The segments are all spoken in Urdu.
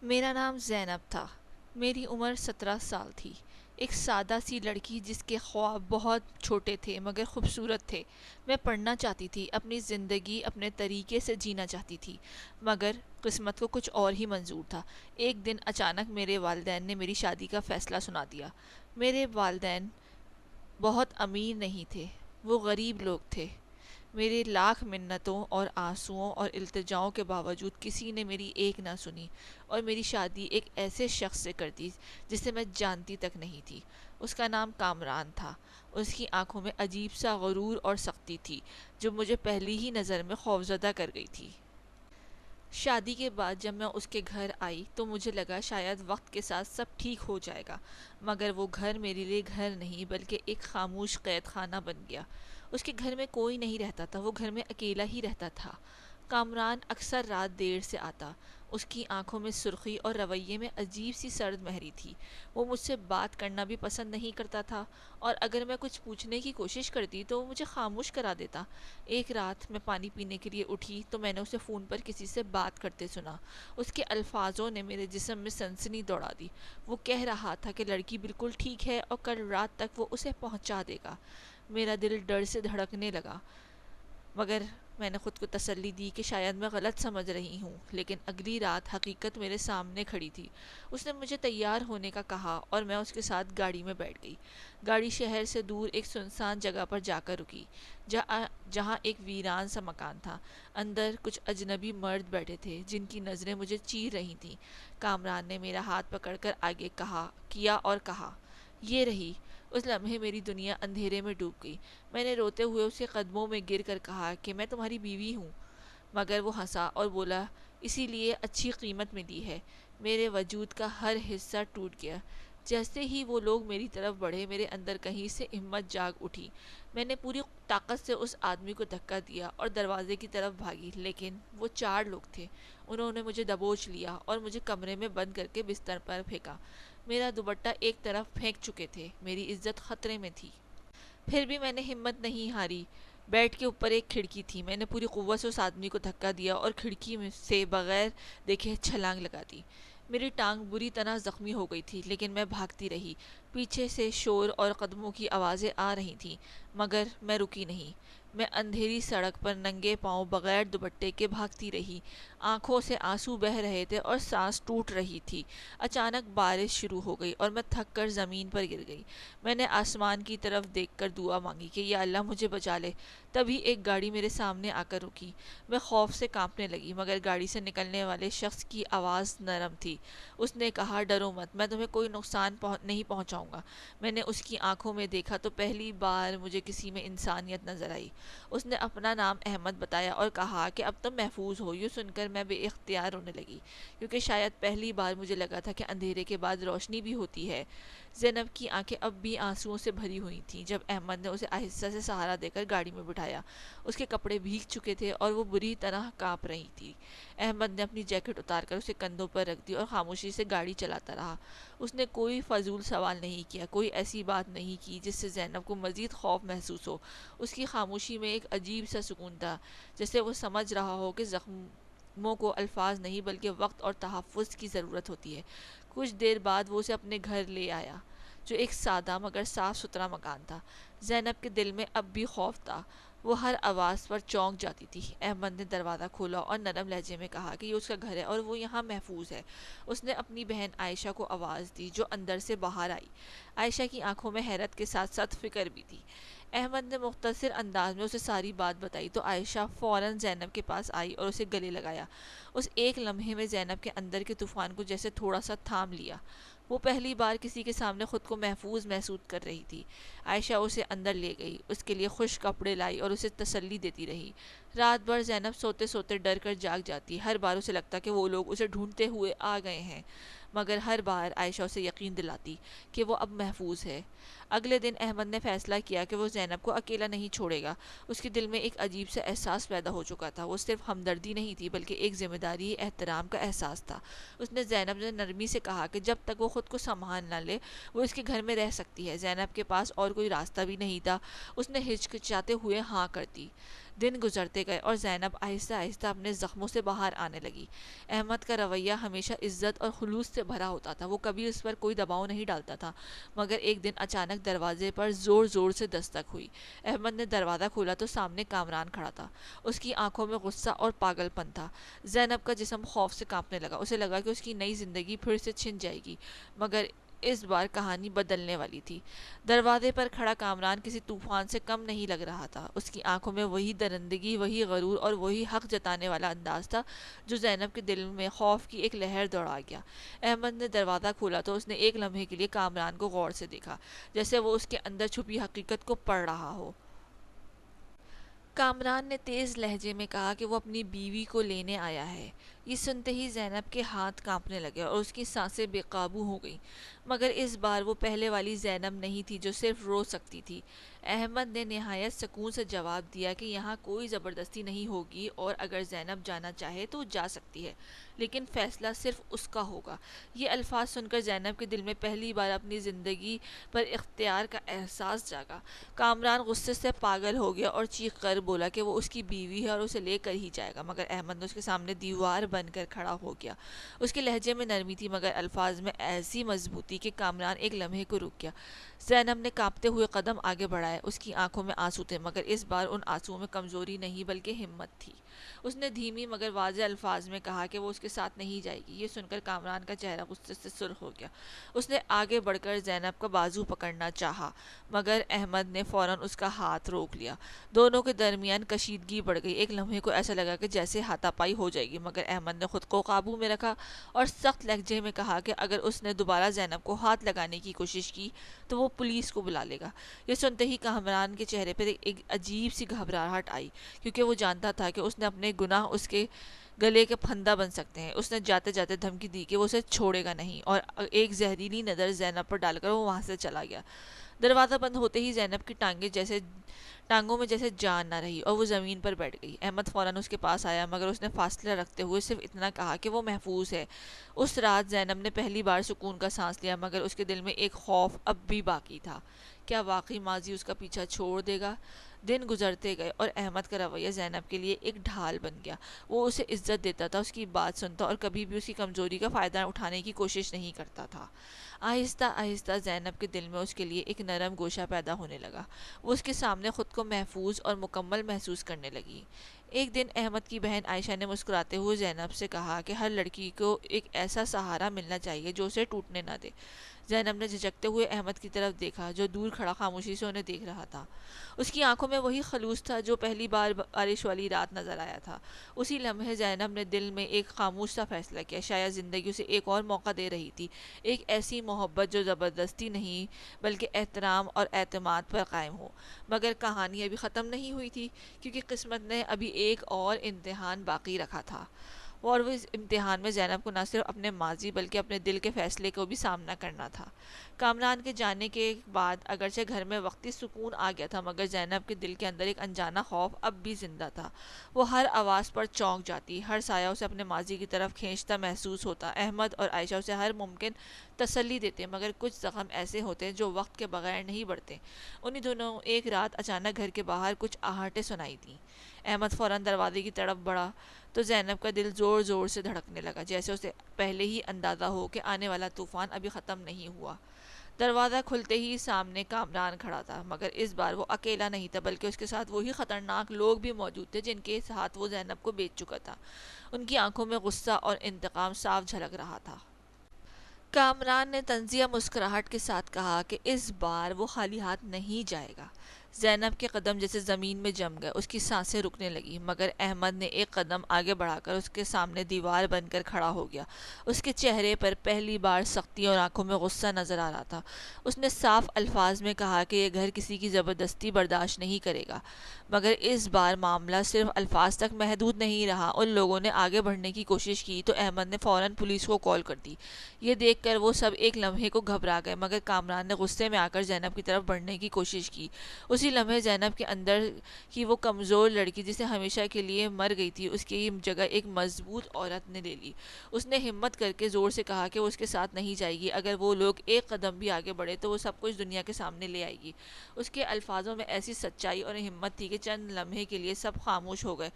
میرا نام زینب تھا۔ میری عمر 17 سال تھی۔ ایک سادہ سی لڑکی جس کے خواب بہت چھوٹے تھے مگر خوبصورت تھے۔ میں پڑھنا چاہتی تھی، اپنی زندگی اپنے طریقے سے جینا چاہتی تھی، مگر قسمت کو کچھ اور ہی منظور تھا۔ ایک دن اچانک میرے والدین نے میری شادی کا فیصلہ سنا دیا۔ میرے والدین بہت امیر نہیں تھے، وہ غریب لوگ تھے۔ میرے لاکھ منتوں اور آنسوؤں اور التجاؤں کے باوجود کسی نے میری ایک نہ سنی اور میری شادی ایک ایسے شخص سے کر دی جسے میں جانتی تک نہیں تھی۔ اس کا نام کامران تھا۔ اس کی آنکھوں میں عجیب سا غرور اور سختی تھی جو مجھے پہلی ہی نظر میں خوفزدہ کر گئی تھی۔ شادی کے بعد جب میں اس کے گھر آئی تو مجھے لگا شاید وقت کے ساتھ سب ٹھیک ہو جائے گا، مگر وہ گھر میرے لیے گھر نہیں بلکہ ایک خاموش قید خانہ بن گیا۔ اس کے گھر میں کوئی نہیں رہتا تھا، وہ گھر میں اکیلا ہی رہتا تھا۔ کامران اکثر رات دیر سے آتا۔ اس کی آنکھوں میں سرخی اور رویے میں عجیب سی سرد مہری تھی۔ وہ مجھ سے بات کرنا بھی پسند نہیں کرتا تھا، اور اگر میں کچھ پوچھنے کی کوشش کرتی تو وہ مجھے خاموش کرا دیتا۔ ایک رات میں پانی پینے کے لیے اٹھی تو میں نے اسے فون پر کسی سے بات کرتے سنا۔ اس کے الفاظوں نے میرے جسم میں سنسنی دوڑا دی۔ وہ کہہ رہا تھا کہ لڑکی بالکل ٹھیک ہے اور کل رات تک وہ اسے پہنچا دے گا۔ میرا دل ڈر سے دھڑکنے لگا، مگر میں نے خود کو تسلی دی کہ شاید میں غلط سمجھ رہی ہوں۔ لیکن اگلی رات حقیقت میرے سامنے کھڑی تھی۔ اس نے مجھے تیار ہونے کا کہا اور میں اس کے ساتھ گاڑی میں بیٹھ گئی۔ گاڑی شہر سے دور ایک سنسان جگہ پر جا کر رکی، جہاں ایک ویران سا مکان تھا۔ اندر کچھ اجنبی مرد بیٹھے تھے جن کی نظریں مجھے چیر رہی تھیں۔ کامران نے میرا ہاتھ پکڑ کر آگے کیا اور کہا، یہ رہی۔ اس لمحے میری دنیا اندھیرے میں ڈوب گئی۔ میں نے روتے ہوئے اس کے قدموں میں گر کر کہا کہ میں تمہاری بیوی ہوں، مگر وہ ہنسا اور بولا، اسی لیے اچھی قیمت ملی ہے۔ میرے وجود کا ہر حصہ ٹوٹ گیا۔ جیسے ہی وہ لوگ میری طرف بڑھے میرے اندر کہیں سے ہمت جاگ اٹھی۔ میں نے پوری طاقت سے اس آدمی کو دھکا دیا اور دروازے کی طرف بھاگی، لیکن وہ 4 لوگ تھے۔ انہوں نے مجھے دبوچ لیا اور مجھے کمرے میں بند کر کے بستر پر پھینکا۔ میرا دوپٹہ ایک طرف پھینک چکے تھے، میری عزت خطرے میں تھی۔ پھر بھی میں نے ہمت نہیں ہاری۔ بیڈ کے اوپر ایک کھڑکی تھی، میں نے پوری قوت سے اس آدمی کو دھکا دیا اور کھڑکی میں سے بغیر دیکھے چھلانگ لگا دی۔ میری ٹانگ بری طرح زخمی ہو گئی تھی، لیکن میں بھاگتی رہی۔ پیچھے سے شور اور قدموں کی آوازیں آ رہی تھیں، مگر میں رکی نہیں۔ میں اندھیری سڑک پر ننگے پاؤں بغیر دوپٹے کے بھاگتی رہی۔ آنکھوں سے آنسو بہہ رہے تھے اور سانس ٹوٹ رہی تھی۔ اچانک بارش شروع ہو گئی اور میں تھک کر زمین پر گر گئی۔ میں نے آسمان کی طرف دیکھ کر دعا مانگی کہ یا اللہ مجھے بچا لے۔ تبھی ایک گاڑی میرے سامنے آ کر رکی۔ میں خوف سے کانپنے لگی، مگر گاڑی سے نکلنے والے شخص کی آواز نرم تھی۔ اس نے کہا، ڈرو مت، میں تمہیں کوئی نقصان نہیں پہنچاؤں گا۔ میں نے اس کی آنکھوں میں دیکھا تو پہلی بار مجھے کسی میں انسانیت نظر آئی۔ اس نے اپنا نام احمد بتایا اور کہا کہ اب تم محفوظ ہو۔ یہ سن کر میں بے اختیار رونے لگی، کیونکہ شاید پہلی بار مجھے لگا تھا کہ اندھیرے کے بعد روشنی بھی ہوتی ہے۔ زینب کی آنکھیں اب بھی آنسوؤں سے بھری ہوئی تھیں جب احمد نے اسے آہستہ سے سہارا دے کر گاڑی میں بٹھایا۔ اس کے کپڑے بھیگ چکے تھے اور وہ بری طرح کانپ رہی تھی۔ احمد نے اپنی جیکٹ اتار کر اسے کندھوں پر رکھ دی اور خاموشی سے گاڑی چلاتا رہا۔ اس نے کوئی فضول سوال نہیں کیا، کوئی ایسی بات نہیں کی جس سے زینب کو مزید خوف محسوس ہو۔ اس کی خاموشی میں ایک عجیب سا سکون تھا، جیسے وہ سمجھ رہا ہو کہ زخموں کو الفاظ نہیں بلکہ وقت اور تحفظ کی ضرورت ہوتی ہے۔ کچھ دیر بعد وہ اسے اپنے گھر لے آیا، جو ایک سادہ مگر صاف ستھرا مکان تھا۔ زینب کے دل میں اب بھی خوف تھا، وہ ہر آواز پر چونک جاتی تھی۔ احمد نے دروازہ کھولا اور نرم لہجے میں کہا کہ یہ اس کا گھر ہے اور وہ یہاں محفوظ ہے۔ اس نے اپنی بہن عائشہ کو آواز دی جو اندر سے باہر آئی۔ عائشہ کی آنکھوں میں حیرت کے ساتھ ساتھ فکر بھی تھی۔ احمد نے مختصر انداز میں اسے ساری بات بتائی تو عائشہ فوراً زینب کے پاس آئی اور اسے گلے لگایا۔ اس ایک لمحے میں زینب کے اندر کے طوفان کو جیسے تھوڑا سا تھام لیا۔ وہ پہلی بار کسی کے سامنے خود کو محفوظ محسوس کر رہی تھی۔ عائشہ اسے اندر لے گئی، اس کے لیے خشک کپڑے لائی اور اسے تسلی دیتی رہی۔ رات بھر زینب سوتے سوتے ڈر کر جاگ جاتی، ہر بار اسے لگتا کہ وہ لوگ اسے ڈھونڈتے ہوئے آ گئے ہیں، مگر ہر بار عائشہ اسے یقین دلاتی کہ وہ اب محفوظ ہے۔ اگلے دن احمد نے فیصلہ کیا کہ وہ زینب کو اکیلا نہیں چھوڑے گا۔ اس کے دل میں ایک عجیب سا احساس پیدا ہو چکا تھا، وہ صرف ہمدردی نہیں تھی بلکہ ایک ذمہ داری، احترام کا احساس تھا۔ اس نے زینب سے نرمی سے کہا کہ جب تک وہ خود کو سنبھال نہ لے وہ اس کے گھر میں رہ سکتی ہے۔ زینب کے پاس اور کوئی راستہ بھی نہیں تھا، اس نے ہچکچاتے ہوئے ہاں کر دی۔ دن گزرتے گئے اور زینب آہستہ آہستہ اپنے زخموں سے باہر آنے لگی۔ احمد کا رویہ ہمیشہ عزت اور خلوص سے بھرا ہوتا تھا، وہ کبھی اس پر کوئی دباؤ نہیں ڈالتا تھا، مگر ایک دن اچانک دروازے پر زور زور سے دستک ہوئی۔ احمد نے دروازہ کھولا تو سامنے کامران کھڑا تھا، اس کی آنکھوں میں غصہ اور پاگل پن تھا۔ زینب کا جسم خوف سے کانپنے لگا، اسے لگا کہ اس کی نئی زندگی پھر سے چھن جائے گی، مگر اس بار کہانی بدلنے والی تھی۔ دروازے پر کھڑا کامران کسی طوفان سے کم نہیں لگ رہا تھا، اس کی آنکھوں میں وہی درندگی، وہی غرور اور وہی حق جتانے والا انداز تھا جو زینب کے دل میں خوف کی ایک لہر دوڑا گیا۔ احمد نے دروازہ کھولا تو اس نے ایک لمحے کے لیے کامران کو غور سے دیکھا، جیسے وہ اس کے اندر چھپی حقیقت کو پڑھ رہا ہو۔ کامران نے تیز لہجے میں کہا کہ وہ اپنی بیوی کو لینے آیا ہے۔ یہ سنتے ہی زینب کے ہاتھ کانپنے لگے اور اس کی سانسیں بے قابو ہو گئیں، مگر اس بار وہ پہلے والی زینب نہیں تھی جو صرف رو سکتی تھی۔ احمد نے نہایت سکون سے جواب دیا کہ یہاں کوئی زبردستی نہیں ہوگی اور اگر زینب جانا چاہے تو جا سکتی ہے، لیکن فیصلہ صرف اس کا ہوگا۔ یہ الفاظ سن کر زینب کے دل میں پہلی بار اپنی زندگی پر اختیار کا احساس جاگا۔ کامران غصے سے پاگل ہو گیا اور چیخ کر بولا کہ وہ اس کی بیوی ہے اور اسے لے کر ہی جائے گا، مگر احمد نے اس کے سامنے دیوار بن کر کھڑا ہو گیا۔ اس کے لہجے میں نرمی تھی مگر الفاظ میں ایسی مضبوطی کہ کامران ایک لمحے کو رک گیا۔ زینب نے کانپتے ہوئے قدم آگے بڑھائے، اس کی آنکھوں میں آنسو تھے مگر اس بار ان آنسوؤں میں کمزوری نہیں بلکہ ہمت تھی۔ اس نے دھیمی مگر واضح الفاظ میں کہا کہ وہ اس کے ساتھ نہیں جائے گی۔ یہ سن کر کامران کا چہرہ غصے سے سرخ ہو گیا، اس نے آگے بڑھ کر زینب کا بازو پکڑنا چاہا مگر احمد نے فوراً اس کا ہاتھ روک لیا۔ دونوں کے درمیان کشیدگی بڑھ گئی، ایک لمحے کو ایسا لگا کہ جیسے ہاتھا پائی ہو جائے گی، مگر احمد نے خود کو قابو میں رکھا اور سخت لہجے میں کہا کہ اگر اس نے دوبارہ زینب کو ہاتھ لگانے کی کوشش کی تو وہ پولیس کو بلا لے گا۔ یہ سنتے ہی کامران کے چہرے پر ایک عجیب سی گھبراہٹ آئی، کیونکہ وہ جانتا تھا کہ اس نے اپنے گناہ اس کے گلے کے پھندا بن سکتے ہیں۔ اس نے جاتے جاتے دھمکی دی کہ وہ اسے چھوڑے گا نہیں اور ایک زہریلی نظر زینب پر ڈال کر وہ وہاں سے چلا گیا۔ دروازہ بند ہوتے ہی زینب کی ٹانگوں میں جیسے جان نہ رہی اور وہ زمین پر بیٹھ گئی۔ احمد فوراً اس کے پاس آیا مگر اس نے فاصلہ رکھتے ہوئے صرف اتنا کہا کہ وہ محفوظ ہے۔ اس رات زینب نے پہلی بار سکون کا سانس لیا مگر اس کے دل میں ایک خوف اب بھی باقی تھا، کیا واقعی ماضی اس کا پیچھا چھوڑ دے گا؟ دن گزرتے گئے اور احمد کا رویہ زینب کے لیے ایک ڈھال بن گیا۔ وہ اسے عزت دیتا تھا، اس کی بات سنتا اور کبھی بھی اس کی کمزوری کا فائدہ اٹھانے کی کوشش نہیں کرتا تھا۔ آہستہ آہستہ زینب کے دل میں اس کے لیے ایک نرم گوشہ پیدا ہونے لگا، وہ اس کے سامنے خود کو محفوظ اور مکمل محسوس کرنے لگی۔ ایک دن احمد کی بہن عائشہ نے مسکراتے ہوئے زینب سے کہا کہ ہر لڑکی کو ایک ایسا سہارا ملنا چاہیے جو اسے ٹوٹنے نہ دے۔ زینب نے جھجکتے ہوئے احمد کی طرف دیکھا جو دور کھڑا خاموشی سے انہیں دیکھ رہا تھا۔ اس کی آنکھوں میں وہی خلوص تھا جو پہلی بار بارش والی رات نظر آیا تھا۔ اسی لمحے زینب نے دل میں ایک خاموش سا فیصلہ کیا، شاید زندگی اسے ایک اور موقع دے رہی تھی، ایک ایسی محبت جو زبردستی نہیں بلکہ احترام اور اعتماد پر قائم ہو۔ مگر کہانی ابھی ختم نہیں ہوئی تھی، کیونکہ قسمت نے ابھی ایک اور امتحان باقی رکھا تھا، اور وہ اس امتحان میں زینب کو نہ صرف اپنے ماضی بلکہ اپنے دل کے فیصلے کو بھی سامنا کرنا تھا۔ کامران کے جانے کے بعد اگرچہ گھر میں وقتی سکون آ گیا تھا مگر زینب کے دل کے اندر ایک انجانا خوف اب بھی زندہ تھا۔ وہ ہر آواز پر چونک جاتی، ہر سایہ اسے اپنے ماضی کی طرف کھینچتا محسوس ہوتا۔ احمد اور عائشہ اسے ہر ممکن تسلی دیتے مگر کچھ زخم ایسے ہوتے ہیں جو وقت کے بغیر نہیں بڑھتے۔ انہی دونوں ایک رات اچانک گھر کے باہر کچھ آہٹیں سنائی دیں۔ احمد فوراً دروازے کی طرف بڑھا تو زینب کا دل زور زور سے دھڑکنے لگا، جیسے اسے پہلے ہی اندازہ ہو کہ آنے والا طوفان ابھی ختم نہیں ہوا۔ دروازہ کھلتے ہی سامنے کامران کھڑا تھا، مگر اس بار وہ اکیلا نہیں تھا بلکہ اس کے ساتھ وہی خطرناک لوگ بھی موجود تھے جن کے ساتھ وہ زینب کو بیچ چکا تھا۔ ان کی آنکھوں میں غصہ اور انتقام صاف جھلک رہا تھا۔ کامران نے طنزیہ مسکراہٹ کے ساتھ کہا کہ اس بار وہ خالی ہاتھ نہیں جائے گا۔ زینب کے قدم جیسے زمین میں جم گئے، اس کی سانسیں رکنے لگی، مگر احمد نے ایک قدم آگے بڑھا کر اس کے سامنے دیوار بن کر کھڑا ہو گیا۔ اس کے چہرے پر پہلی بار سختی اور آنکھوں میں غصہ نظر آ رہا تھا۔ اس نے صاف الفاظ میں کہا کہ یہ گھر کسی کی زبردستی برداشت نہیں کرے گا۔ مگر اس بار معاملہ صرف الفاظ تک محدود نہیں رہا۔ ان لوگوں نے آگے بڑھنے کی کوشش کی تو احمد نے فوراً پولیس کو کال کر دی۔ یہ دیکھ کر وہ سب ایک لمحے کو گھبرا گئے، مگر کامران نے غصے میں آ کر زینب کی طرف بڑھنے کی کوشش کی۔ اسی لمحے زینب کے اندر کی وہ کمزور لڑکی جسے ہمیشہ کے لیے مر گئی تھی، اس کی جگہ ایک مضبوط عورت نے لے لی۔ اس نے ہمت کر کے زور سے کہا کہ وہ اس کے ساتھ نہیں جائے گی، اگر وہ لوگ ایک قدم بھی آگے بڑھے تو وہ سب کچھ دنیا کے سامنے لے آئے گی۔ اس کے الفاظوں میں ایسی سچائی اور ہمت تھی کہ چند لمحے کے لیے سب خاموش ہو گئے۔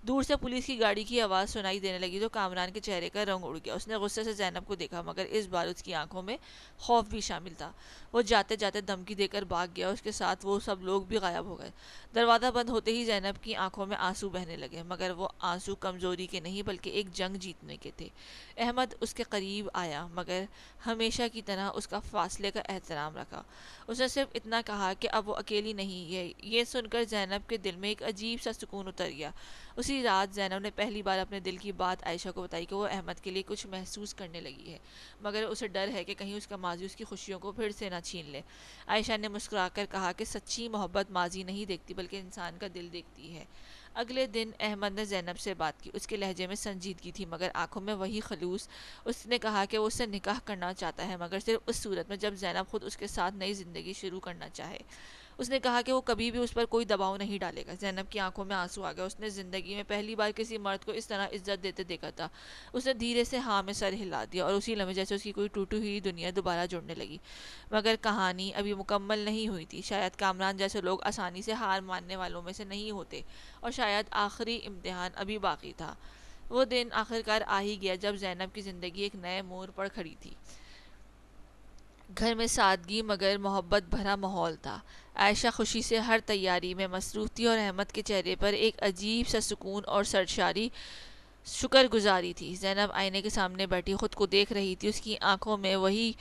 دور سے پولیس کی گاڑی کی آواز سنائی دینے لگی تو کامران کے چہرے کا رنگ اڑ گیا۔ اس نے غصے سے زینب کو دیکھا، مگر اس بار اس کی آنکھوں میں خوف بھی شامل تھا۔ وہ جاتے جاتے دھمکی دے کر بھاگ گیا، اس کے ساتھ وہ سب لوگ بھی غائب ہو گئے۔ دروازہ بند ہوتے ہی زینب کی آنکھوں میں آنسو بہنے لگے، مگر وہ آنسو کمزوری کے نہیں بلکہ ایک جنگ جیتنے کے تھے۔ احمد اس کے قریب آیا، مگر ہمیشہ کی طرح اس کا فاصلے کا احترام رکھا۔ اس نے صرف اتنا کہا کہ اب وہ اکیلی نہیں ہے۔ یہ سن کر زینب کے دل میں ایک عجیب سا سکون اتر گیا۔ اسی رات زینب نے پہلی بار اپنے دل کی بات عائشہ کو بتائی کہ وہ احمد کے لیے کچھ محسوس کرنے لگی ہے، مگر اسے ڈر ہے کہ کہیں اس کا ماضی اس کی خوشیوں کو پھر سے نہ چھین لے۔ عائشہ نے مسکرا کر کہا کہ سچی محبت ماضی نہیں دیکھتی بلکہ انسان کا دل دیکھتی ہے۔ اگلے دن احمد نے زینب سے بات کی۔ اس کے لہجے میں سنجیدگی تھی مگر آنکھوں میں وہی خلوص۔ اس نے کہا کہ وہ اس سے نکاح کرنا چاہتا ہے، مگر صرف اس صورت میں جب زینب خود اس کے ساتھ نئی زندگی شروع کرنا چاہے۔ اس نے کہا کہ وہ کبھی بھی اس پر کوئی دباؤ نہیں ڈالے گا۔ زینب کی آنکھوں میں آنسو آ گئے۔ اس نے زندگی میں پہلی بار کسی مرد کو اس طرح عزت دیتے دیکھا تھا۔ اس نے دھیرے سے ہاں میں سر ہلا دیا، اور اسی لمحے جیسے اس کی کوئی ٹوٹی ہوئی دنیا دوبارہ جڑنے لگی۔ مگر کہانی ابھی مکمل نہیں ہوئی تھی۔ شاید کامران جیسے لوگ آسانی سے ہار ماننے والوں میں سے نہیں ہوتے، اور شاید آخری امتحان ابھی باقی تھا۔ وہ دن آخرکار آ ہی گیا جب زینب کی زندگی ایک نئے موڑ پر کھڑی تھی۔ گھر میں سادگی مگر محبت بھرا ماحول تھا۔ عائشہ خوشی سے ہر تیاری میں مصروف تھی، اور احمد کے چہرے پر ایک عجیب سا سکون اور سرشاری شکر گزاری تھی۔ زینب آئینے کے سامنے بیٹھی خود کو دیکھ رہی تھی۔ اس کی آنکھوں میں وہی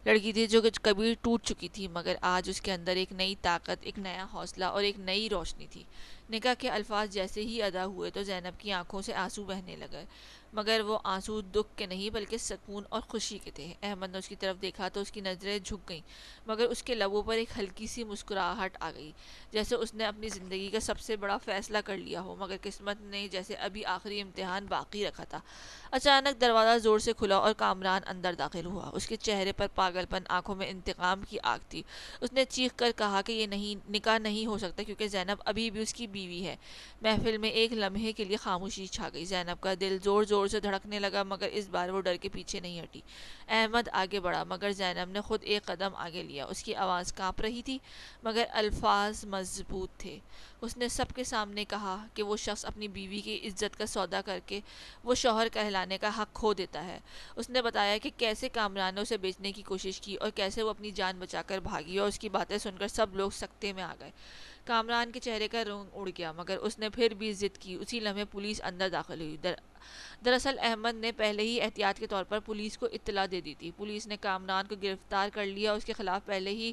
لڑکی تھی جو کبھی ٹوٹ چکی تھی، مگر آج اس کے اندر ایک نئی طاقت، ایک نیا حوصلہ اور ایک نئی روشنی تھی۔ نکاح کے الفاظ جیسے ہی ادا ہوئے تو زینب کی آنکھوں سے آنسو بہنے لگے، مگر وہ آنسو دکھ کے نہیں بلکہ سکون اور خوشی کے تھے۔ احمد نے اس کی طرف دیکھا تو اس کی نظریں جھک گئیں، مگر اس کے لبوں پر ایک ہلکی سی مسکراہٹ آ گئی، جیسے اس نے اپنی زندگی کا سب سے بڑا فیصلہ کر لیا ہو، مگر قسمت نے جیسے ابھی آخری امتحان باقی رکھا تھا۔ اچانک دروازہ زور سے کھلا اور کامران اندر داخل ہوا۔ اس کے چہرے پر پاگل پن، آنکھوں میں انتقام کی آگ تھی۔ اس نے چیخ کر کہا کہ یہ نکاح نہیں ہو سکتا کیونکہ زینب ابھی بھی اس کی بیوی ہے۔ محفل میں ایک لمحے کے لیے خاموشی چھا گئی۔ زینب کا دل زور زور سے دھڑکنے لگا، مگر اس بار وہ ڈر کے پیچھے نہیں ہٹی۔ احمد آگے بڑھا، مگر زینب نے خود ایک قدم آگے لیا۔ اس کی آواز کانپ رہی تھی، مگر الفاظ مضبوط تھے۔ اس نے سب کے سامنے کہا کہ وہ شخص اپنی بیوی کی عزت کا سودا کر کے وہ شوہر کہلانے کا حق کھو دیتا ہے۔ اس نے بتایا کہ کیسے کامران نے اسے بیچنے کی کوشش کی اور کیسے وہ اپنی جان بچا کر بھاگی، اور اس کی باتیں سن کر سب لوگ سکتے میں آ گئے۔ کامران کے چہرے کا رنگ اڑ گیا، مگر اس نے پھر بھی ضد کی۔ اسی لمحے پولیس اندر داخل ہوئی۔ دراصل احمد نے پہلے ہی احتیاط کے طور پر پولیس کو اطلاع دے دی تھی۔ پولیس نے کامران کو گرفتار کر لیا، اور اس کے خلاف پہلے ہی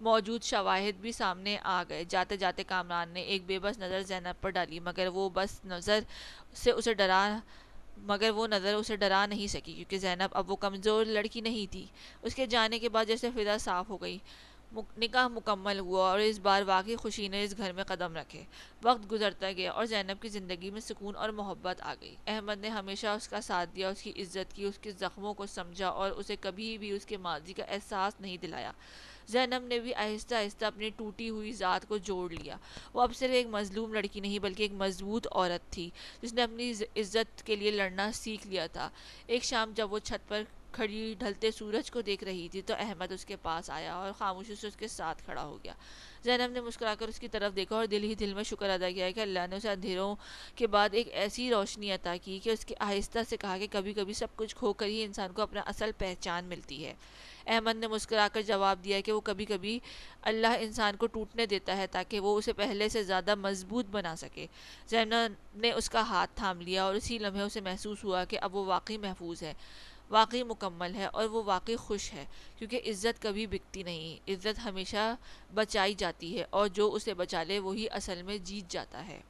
موجود شواہد بھی سامنے آ گئے۔ جاتے جاتے کامران نے ایک بے بس نظر زینب پر ڈالی، مگر وہ نظر اسے ڈرا نہیں سکی، کیونکہ زینب اب وہ کمزور لڑکی نہیں تھی۔ اس کے جانے کے بعد جیسے فضا صاف ہو گئی۔ نکاح مکمل ہوا، اور اس بار واقعی خوشی نے اس گھر میں قدم رکھے۔ وقت گزرتا گیا اور زینب کی زندگی میں سکون اور محبت آ گئی۔ احمد نے ہمیشہ اس کا ساتھ دیا، اس کی عزت کی، اس کے زخموں کو سمجھا اور اسے کبھی بھی اس کے ماضی کا احساس نہیں دلایا۔ زینب نے بھی آہستہ آہستہ اپنی ٹوٹی ہوئی ذات کو جوڑ لیا۔ وہ اب صرف ایک مظلوم لڑکی نہیں بلکہ ایک مضبوط عورت تھی، جس نے اپنی عزت کے لیے لڑنا سیکھ لیا تھا۔ ایک شام جب وہ چھت پر کھڑی ڈھلتے سورج کو دیکھ رہی تھی تو احمد اس کے پاس آیا اور خاموشی سے اس کے ساتھ کھڑا ہو گیا۔ زینب نے مسکرا کر اس کی طرف دیکھا اور دل ہی دل میں شکر ادا کیا کہ اللہ نے اسے اندھیروں کے بعد ایک ایسی روشنی عطا کی کہ اس کے آہستہ سے کہا کہ کبھی کبھی سب کچھ کھو کر ہی انسان کو اپنا اصل پہچان ملتی ہے۔ احمد نے مسکرا کر جواب دیا کہ وہ کبھی کبھی اللہ انسان کو ٹوٹنے دیتا ہے تاکہ وہ اسے پہلے سے زیادہ مضبوط بنا سکے۔ زینب نے اس کا ہاتھ تھام لیا، اور اسی لمحے اسے محسوس ہوا کہ اب وہ واقعی محفوظ ہے۔ واقعی مکمل ہے اور وہ واقعی خوش ہے، کیونکہ عزت کبھی بکتی نہیں، عزت ہمیشہ بچائی جاتی ہے، اور جو اسے بچا لے وہی اصل میں جیت جاتا ہے۔